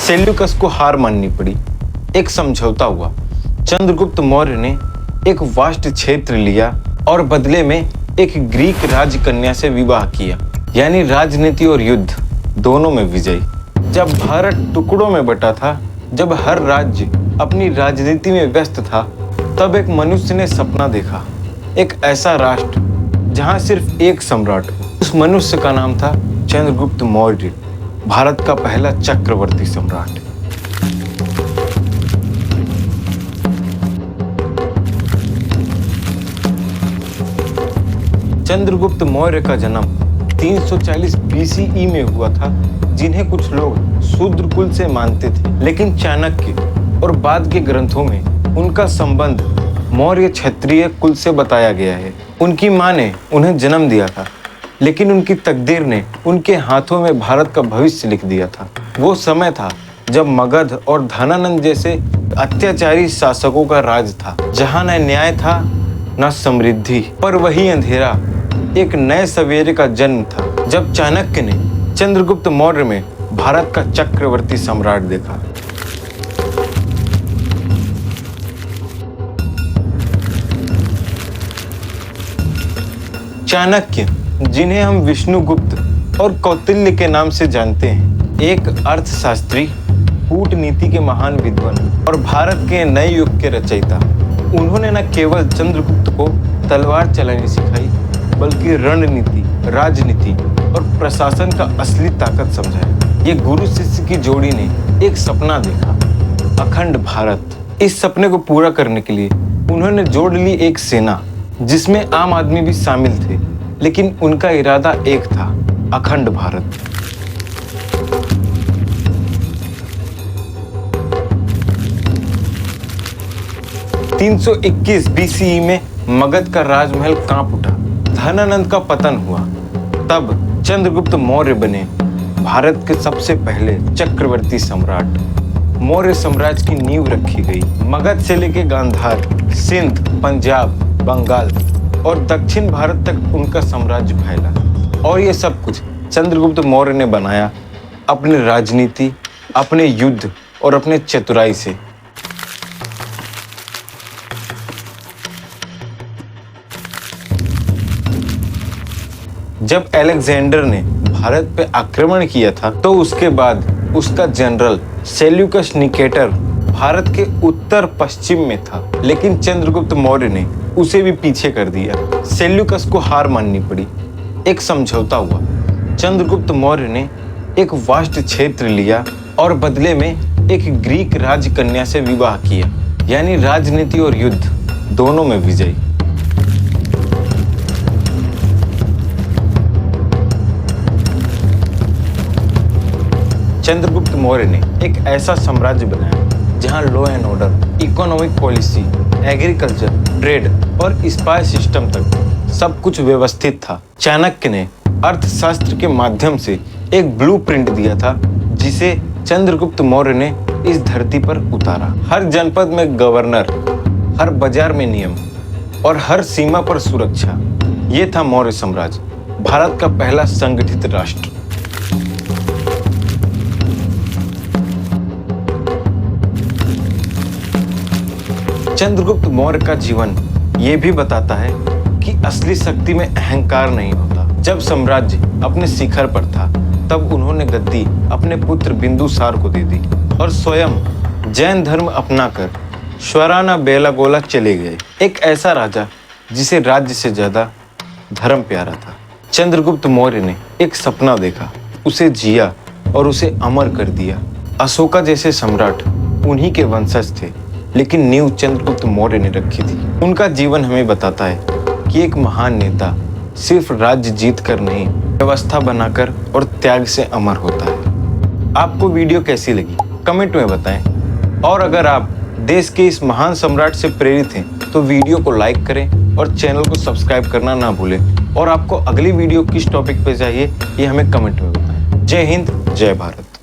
Seleucus को हार माननी पड़ी। एक समझौता हुआ। चंद्रगुप्त मौर्य ने एक वास्ट क्षेत्र लिया और बदले में एक ग्रीक राजकन्या से विवाह किया, यानी राजनीति और युद्ध दोनों में विजय। जब भारत टुकड़ों में बटा था, जब हर राज्य अपनी राजनीति में व्यस्त था, तब एक मनुष्य ने सपना देखा, एक ऐसा राष्ट्र जहां सिर्फ एक सम्राट हो। उस मनुष्य का नाम था चंद्रगुप्त मौर्य, भारत का पहला चक्रवर्ती सम्राट। चंद्रगुप्त मौर्य का जन्म 340 बीसीई में हुआ था, जिन्हें कुछ लोग शूद्र कुल से मानते थे, लेकिन चाणक्य और बाद के ग्रंथों में उनका संबंध मौर्य क्षत्रिय कुल से बताया गया है। उनकी मां ने उन्हें जन्म दिया था, लेकिन उनकी तकदीर ने उनके हाथों में भारत का भविष्य लिख दिया था। वो समय था जब मगध और धनानंद जैसे अत्याचारी शासकों का राज था, जहां न न्याय था न समृद्धि, पर वही अंधेरा एक नए सवेरे का जन्म था, जब चाणक्य ने चंद्रगुप्त मौर्य में भारत का चक्रवर्ती सम्राट देखा। चाणक्य, जिन्हें हम विष्णुगुप्त और कौटिल्य के नाम से जानते हैं, एक अर्थशास्त्री, कूटनीति के महान विद्वान और भारत के नए युग के रचयिता। उन्होंने न केवल चंद्रगुप्त को तलवार चलानी सिखाई, बल्कि रणनीति, राजनीति और प्रशासन का असली ताकत समझाया। ये गुरु शिष्य की जोड़ी ने एक सपना देखा, अखंड भारत। इस सपने को पूरा करने के लिए उन्होंने जोड़ ली एक सेना, जिसमें आम आदमी भी शामिल थे, लेकिन उनका इरादा एक था, अखंड भारत। (321 बीसीई में मगध का राजमहल कांप उठा, धनानंद का पतन हुआ। तब चंद्रगुप्त मौर्य बने भारत के सबसे पहले चक्रवर्ती सम्राट। मौर्य साम्राज्य की नींव रखी गई। मगध से लेकर गांधार, सिंध, पंजाब, बंगाल और दक्षिण भारत तक उनका साम्राज्य फैला। और ये सब कुछ चंद्रगुप्त मौर्य ने बनाया अपने राजनीति, अपने युद्ध और अपने चतुराई से। जब अलेक्जेंडर ने भारत पे आक्रमण किया था, तो उसके बाद उसका जनरल सेल्यूकस निकेटर भारत के उत्तर पश्चिम में था, लेकिन चंद्रगुप्त मौर्य ने उसे भी पीछे कर दिया। सेल्यूकस को हार माननी पड़ी। एक समझौता हुआ। चंद्रगुप्त मौर्य ने एक वास्ट क्षेत्र लिया और बदले में एक ग्रीक राजकन्या से विवाह किया, यानी राजनीति और युद्ध दोनों में विजय। चंद्रगुप्त मौर्य ने एक ऐसा साम्राज्य बनाया जहां law and order, economic policy, agriculture, trade और स्पाई सिस्टम तक सब कुछ व्यवस्थित था। चाणक्य ने अर्थशास्त्र के माध्यम से एक ब्लूप्रिंट दिया था, जिसे चंद्रगुप्त मौर्य ने इस धरती पर उतारा। हर जनपद में गवर्नर, हर बाजार में नियम और हर सीमा पर सुरक्षा। ये था मौर्य साम्राज्य, भारत का पहला संगठित राष्ट्र। चंद्रगुप्त मौर्य का जीवन ये भी बताता है कि असली शक्ति में अहंकार नहीं होता। जब साम्राज्य अपने शिखर पर था, तब उन्होंने गद्दी अपने पुत्र बिंदुसार को दे दी और स्वयं जैन धर्म अपनाकर श्वराना बेलागोला चले गए। एक ऐसा राजा जिसे राज्य से ज्यादा धर्म प्यारा था। चंद्रगुप्त मौर्य ने एक सपना देखा, उसे जिया और उसे अमर कर दिया। अशोका जैसे सम्राट उन्हीं के वंशज थे, लेकिन नींव चंद्रगुप्त मौर्य ने रखी थी। उनका जीवन हमें बताता है कि एक महान नेता सिर्फ राज्य जीत कर नहीं, व्यवस्था बनाकर और त्याग से अमर होता है। आपको वीडियो कैसी लगी कमेंट में बताएं, और अगर आप देश के इस महान सम्राट से प्रेरित हैं तो वीडियो को लाइक करें और चैनल को सब्सक्राइब करना ना भूलें। और आपको अगली वीडियो किस टॉपिक पे चाहिए ये हमें कमेंट में बताएं। जय हिंद, जय भारत।